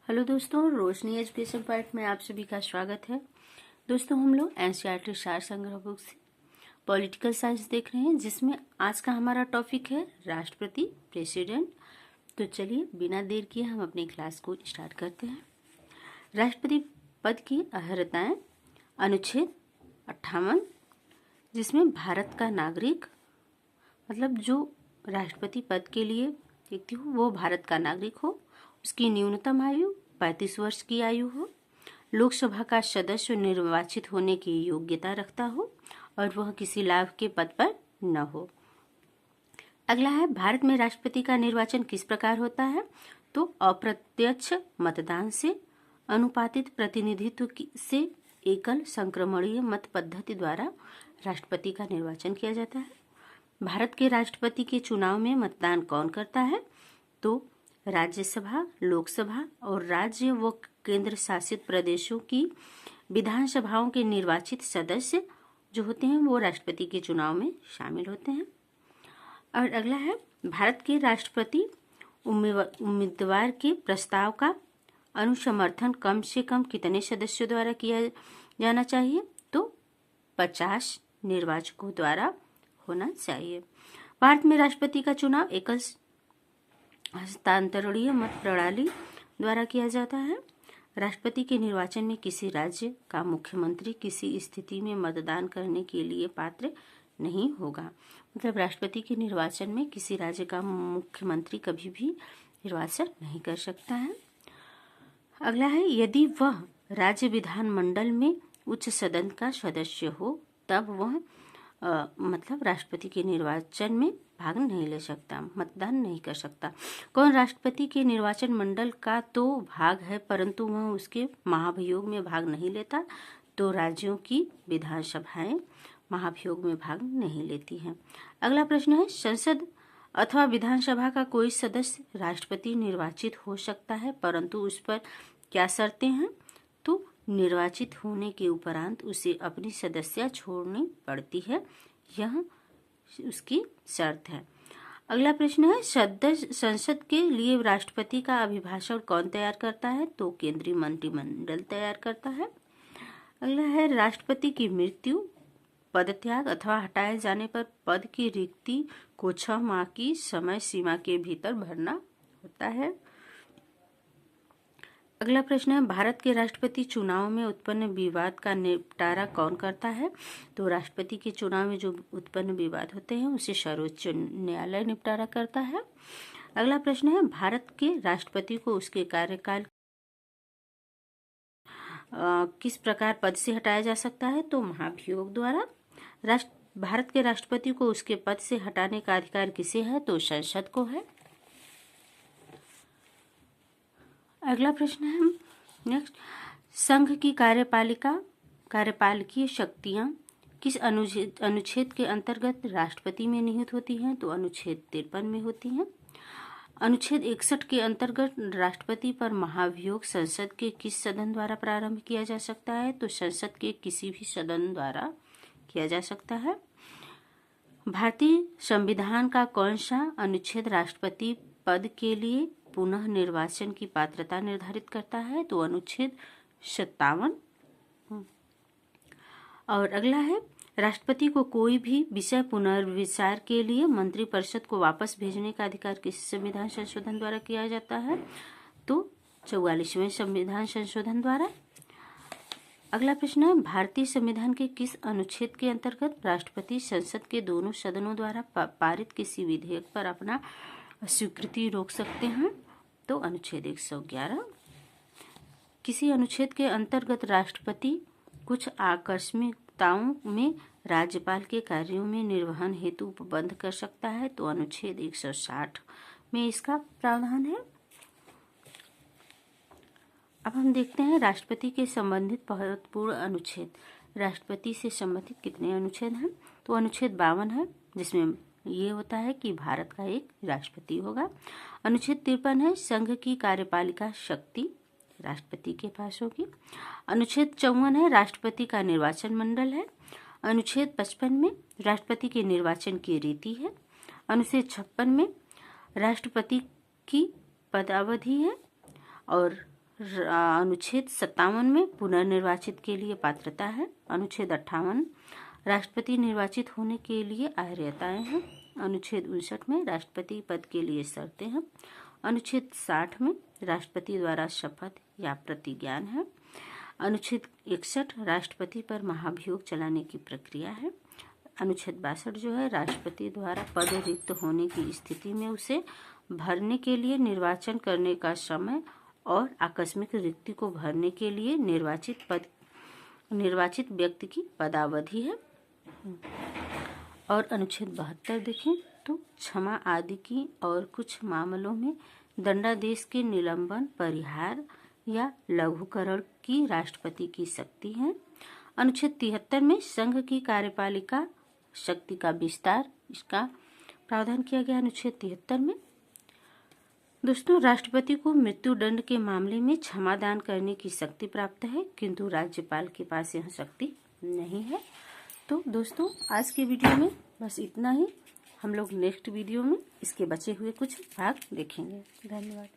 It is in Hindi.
हेलो दोस्तों, रोशनी एजुकेशन पॉइंट में आप सभी का स्वागत है। दोस्तों, हम लोग एनसीईआरटी सार संग्रह बुक से पॉलिटिकल साइंस देख रहे हैं, जिसमें आज का हमारा टॉपिक है राष्ट्रपति, प्रेसिडेंट। तो चलिए बिना देर किए हम अपनी क्लास को स्टार्ट करते हैं। राष्ट्रपति पद की अर्हताएं, अनुच्छेद 58, जिसमें भारत का नागरिक, मतलब जो राष्ट्रपति पद के लिए व्यक्ति हो वो भारत का नागरिक हो, उसकी न्यूनतम आयु 35 वर्ष की आयु हो, लोकसभा का सदस्य निर्वाचित होने की योग्यता रखता हो और वह किसी लाभ के पद पर न हो। अगला है, भारत में राष्ट्रपति का निर्वाचन किस प्रकार होता है? तो अप्रत्यक्ष मतदान से, अनुपातित प्रतिनिधित्व से, एकल संक्रमणीय मत पद्धति द्वारा राष्ट्रपति का निर्वाचन किया जाता है। भारत के राष्ट्रपति के चुनाव में मतदान कौन करता है? तो राज्यसभा, लोकसभा और राज्य व केंद्र शासित प्रदेशों की विधानसभाओं के निर्वाचित सदस्य जो होते हैं वो राष्ट्रपति के चुनाव में शामिल होते हैं। और अगला है, भारत के राष्ट्रपति उम्मीदवार के प्रस्ताव का अनुसमर्थन कम से कम कितने सदस्यों द्वारा किया जाना चाहिए? तो 50 निर्वाचकों द्वारा होना चाहिए। भारत में राष्ट्रपति का चुनाव एकल हस्तांतरणीय मत प्रणाली द्वारा किया जाता है। राष्ट्रपति के निर्वाचन में किसी राज्य का मुख्यमंत्री किसी स्थिति में मतदान करने के लिए पात्र नहीं होगा। मतलब राष्ट्रपति के निर्वाचन में किसी राज्य का मुख्यमंत्री कभी भी निर्वाचन नहीं कर सकता है। अगला है, यदि वह राज्य विधानमंडल में उच्च सदन का सदस्य हो तब वह मतलब राष्ट्रपति के निर्वाचन में भाग नहीं ले सकता, मतदान नहीं कर सकता। कौन राष्ट्रपति के निर्वाचन मंडल का तो भाग है परंतु वह उसके महाभियोग में भाग नहीं लेता? तो राज्यों की विधानसभाएं महाभियोग में भाग नहीं लेती हैं। अगला प्रश्न है, संसद अथवा विधानसभा का कोई सदस्य राष्ट्रपति निर्वाचित हो सकता है परंतु उस पर क्या शर्तें हैं? तो निर्वाचित होने के उपरांत उसे अपनी सदस्यता छोड़नी पड़ती है, यह उसकी शर्त है। अगला प्रश्न है, संसद के लिए राष्ट्रपति का अभिभाषण कौन तैयार करता है? तो केंद्रीय मंत्रिमंडल तैयार करता है। अगला है, राष्ट्रपति की मृत्यु, पदत्याग अथवा हटाए जाने पर पद की रिक्ति को 6 माह की समय सीमा के भीतर भरना होता है। अगला प्रश्न है, भारत के राष्ट्रपति चुनाव में उत्पन्न विवाद का निपटारा कौन करता है? तो राष्ट्रपति के चुनाव में जो उत्पन्न विवाद होते हैं उसे सर्वोच्च न्यायालय निपटारा करता है। अगला प्रश्न है, भारत के राष्ट्रपति को उसके कार्यकाल किस प्रकार पद से हटाया जा सकता है? तो महाभियोग द्वारा। भारत के राष्ट्रपति को उसके पद से हटाने का अधिकार किसे है? तो संसद को है। अगला प्रश्न है नेक्स्ट, संघ की कार्यपालकीय शक्तियां किस अनुच्छेद के अंतर्गत राष्ट्रपति में निहित होती हैं? तो अनुच्छेद 53 में होती हैं। अनुच्छेद 61 के अंतर्गत राष्ट्रपति पर महाभियोग संसद के किस सदन द्वारा प्रारंभ किया जा सकता है? तो संसद के किसी भी सदन द्वारा किया जा सकता है। भारतीय संविधान का कौन सा अनुच्छेद राष्ट्रपति पद के लिए पुनः निर्वाचन की पात्रता निर्धारित करता है? तो अनुच्छेद 57। और अगला है, राष्ट्रपति को कोई भी विषय पुनर्विचार के लिए मंत्रिपरिषद को वापस भेजने का अधिकार किस संविधान संशोधन द्वारा किया जाता है? तो 44वें संविधान संशोधन द्वारा। अगला प्रश्न है, भारतीय संविधान के किस अनुच्छेद के अंतर्गत राष्ट्रपति संसद के दोनों सदनों द्वारा पारित किसी विधेयक पर अपना स्वीकृति रोक सकते हैं? तो अनुच्छेद 111। किसी अनुच्छेद के अंतर्गत राष्ट्रपति कुछ आकस्मिकताओं में राज्यपाल के कार्यों में निर्वहन हेतु उपबंध कर सकता है? तो अनुच्छेद 160 में इसका प्रावधान है। अब हम देखते हैं राष्ट्रपति के संबंधित महत्वपूर्ण अनुच्छेद। राष्ट्रपति से संबंधित कितने अनुच्छेद हैं? तो अनुच्छेद 52 है, जिसमें ये होता है कि भारत का एक राष्ट्रपति होगा। अनुच्छेद 53 है, संघ की कार्यपालिका शक्ति राष्ट्रपति के पास होगी। अनुच्छेद 54 है, राष्ट्रपति का निर्वाचन मंडल है। अनुच्छेद 55 में राष्ट्रपति के निर्वाचन की रीति है। अनुच्छेद 56 में राष्ट्रपति की पदावधि है। और अनुच्छेद 57 में पुनर्निर्वाचित के लिए पात्रता है। अनुच्छेद 58 राष्ट्रपति निर्वाचित होने के लिए अर्हताएं हैं। अनुच्छेद 59 में राष्ट्रपति पद के लिए शर्तें हैं। अनुच्छेद 60 में राष्ट्रपति द्वारा शपथ या प्रतिज्ञान है। अनुच्छेद 61 राष्ट्रपति पर महाभियोग चलाने की प्रक्रिया है। अनुच्छेद 62 जो है राष्ट्रपति द्वारा पद रिक्त होने की स्थिति में उसे भरने के लिए निर्वाचन करने का समय और आकस्मिक रिक्ति को भरने के लिए निर्वाचित व्यक्ति की पदावधि है। और अनुच्छेद 72 देखें तो क्षमा आदि की और कुछ मामलों में दंडादेश के निलंबन, परिहार या लघुकरण की राष्ट्रपति की शक्ति है। अनुच्छेद 73 में संघ की कार्यपालिका शक्ति का विस्तार, इसका प्रावधान किया गया। अनुच्छेद 73 में दोस्तों राष्ट्रपति को मृत्यु दंड के मामले में क्षमादान करने की शक्ति प्राप्त है, किंतु राज्यपाल के पास यह शक्ति नहीं है। तो दोस्तों आज के वीडियो में बस इतना ही। हम लोग नेक्स्ट वीडियो में इसके बचे हुए कुछ भाग देखेंगे। धन्यवाद।